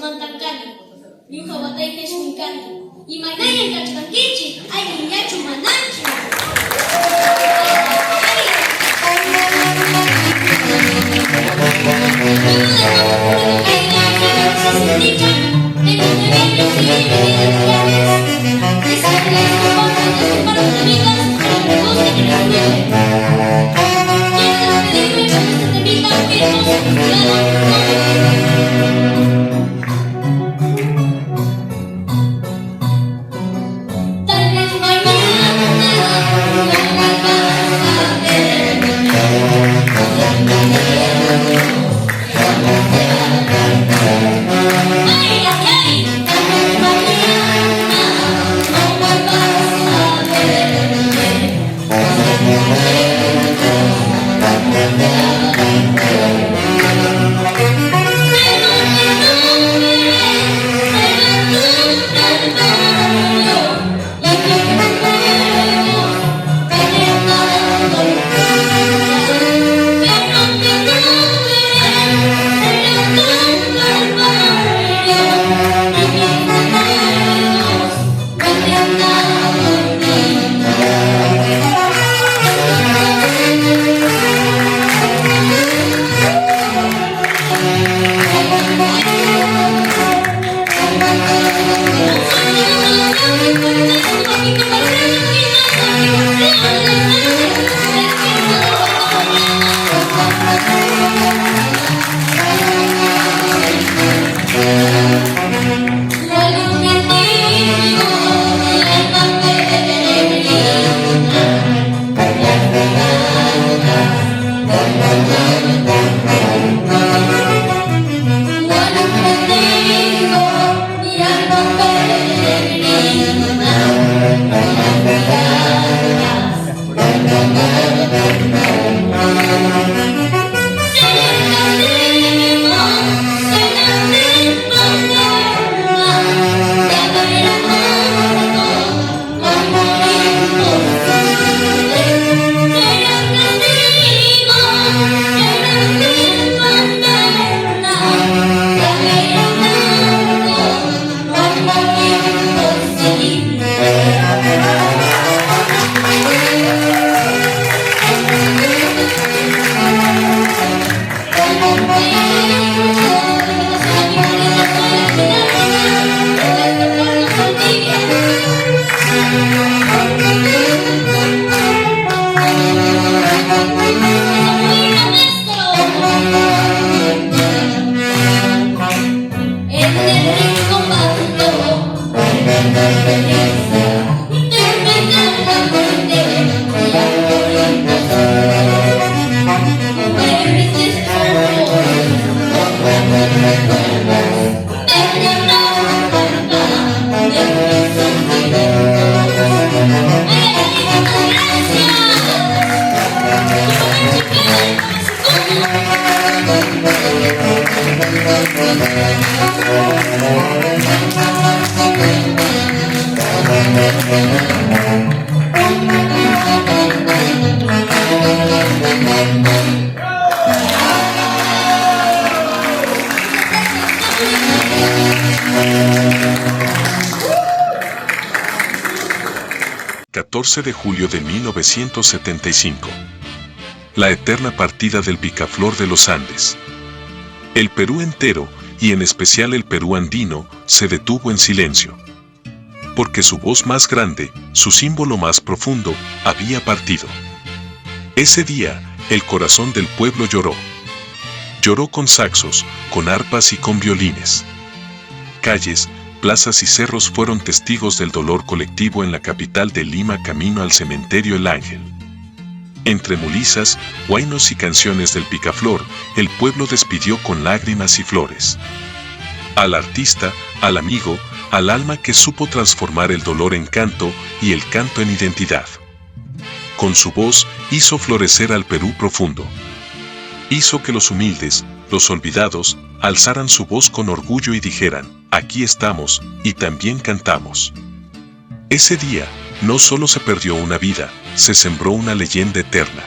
mantankani. Ñuqa watayta shunkanki. Imanaya kachkankichik, allinllachu mananchu. De julio de 1975. La eterna partida del picaflor de los Andes. El Perú entero, y en especial el Perú andino, se detuvo en silencio. Porque su voz más grande, su símbolo más profundo, había partido. Ese día, el corazón del pueblo lloró. Lloró con saxos, con arpas y con violines. Calles, plazas y cerros fueron testigos del dolor colectivo en la capital de Lima camino al cementerio El Ángel. Entre mulizas, huainos y canciones del picaflor, el pueblo despidió con lágrimas y flores. Al artista, al amigo, al alma que supo transformar el dolor en canto y el canto en identidad. Con su voz hizo florecer al Perú profundo. Hizo que los humildes, los olvidados, alzaran su voz con orgullo y dijeran: aquí estamos, y también cantamos. Ese día, no solo se perdió una vida, se sembró una leyenda eterna.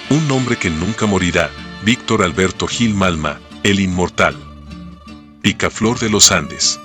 Un nombre que nunca morirá, Víctor Alberto Gil Malma, el inmortal. Picaflor de los Andes.